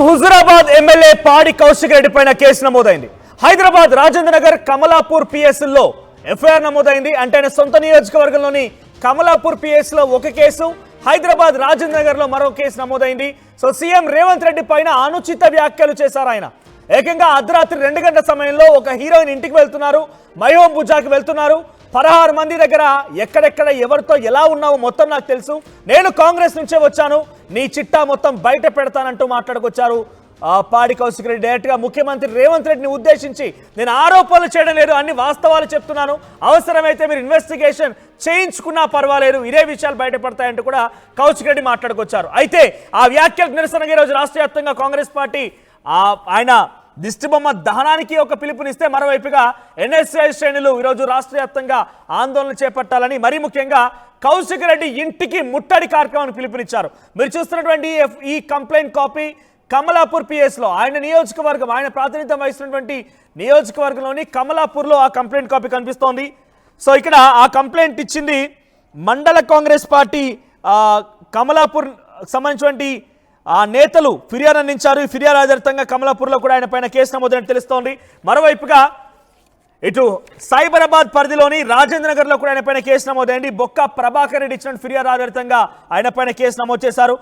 Huzurabad MLA పాడి కౌశిక్ రెడ్డి పైన case నమోదైంది. హైదరాబాద్ రాజేంద్ర నగర్ కమలాపూర్ పిఎస్ లో ఎఫ్ఐఆర్ నమోదైంది. అంటే ఆయన సొంత నియోజకవర్గంలోని కమలాపూర్ పిఎస్ లో ఒక కేసు, హైదరాబాద్ రాజేంద్ర నగర్ లో మరో కేసు నమోదైంది. సో సీఎం రేవంత్ రెడ్డి పైన అనుచిత వ్యాఖ్యలు చేశారు. ఆయన ఏకంగా అర్ధరాత్రి 2 గంటల సమయంలో ఒక హీరోయిన్ ఇంటికి వెళ్తున్నారు, మైహోం పూజాకి వెళ్తున్నారు. 16 మంది దగ్గర ఎక్కడెక్కడ ఎవరితో ఎలా ఉన్నావో మొత్తం నాకు తెలుసు, నేను కాంగ్రెస్ నుంచే వచ్చాను, నీ చిట్టా మొత్తం బయట పెడతానంటూ మాట్లాడుకొచ్చారు. పాడి కౌశిక్ రెడ్డి డైరెక్ట్ గా ముఖ్యమంత్రి రేవంత్ రెడ్డిని ఉద్దేశించి నేను ఆరోపణలు చేయడం లేదు, అన్ని వాస్తవాలు చెప్తున్నాను, అవసరమైతే మీరు ఇన్వెస్టిగేషన్ చేయించుకున్నా పర్వాలేదు, ఇదే విషయాలు బయటపడతాయంటూ కూడా కౌశిక్ రెడ్డి మాట్లాడుకొచ్చారు. అయితే ఆ వ్యాఖ్యలకు నిరసనగా ఈరోజు రాష్ట్ర వ్యాప్తంగా కాంగ్రెస్ పార్టీ ఆయన దిష్టిబొమ్మ దహనానికి ఒక పిలుపునిస్తే, మరోవైపుగా ఎన్ఎస్ఐ శ్రేణులు ఈరోజు రాష్ట్ర వ్యాప్తంగా ఆందోళన చేపట్టాలని, మరీ ముఖ్యంగా కౌశిక్ రెడ్డి ఇంటికి ముట్టడి కార్యక్రమాన్ని పిలుపునిచ్చారు. మీరు చూస్తున్నటువంటి ఈ కంప్లైంట్ కాపీ కమలాపూర్ పిఎస్ లో ఆయన నియోజకవర్గం, ఆయన ప్రాతినిధ్యం వహిస్తున్నటువంటి నియోజకవర్గంలోని కమలాపూర్లో ఆ కంప్లైంట్ కాపీ కనిపిస్తోంది. సో ఇక్కడ ఆ కంప్లైంట్ ఇచ్చింది మండల కాంగ్రెస్ పార్టీ కమలాపూర్ సంబంధించినటువంటి నేతలు ఫిర్యాదు అందించారు. ఈ ఫిర్యాదు ఆధారితంగా కమలాపూర్లో కూడా ఆయన పైన కేసు నమోదైనట్టు తెలుస్తోంది. మరోవైపుగా ఇటు సైబరాబాద్ పరిధిలోని రాజేంద్ర నగర్ లో కూడా ఆయన పైన కేసు నమోదైంది. బొక్క ప్రభాకర్ రెడ్డి ఇచ్చిన ఫిర్యాదు ఆధారితంగా ఆయన పైన కేసు నమోదు చేశారు.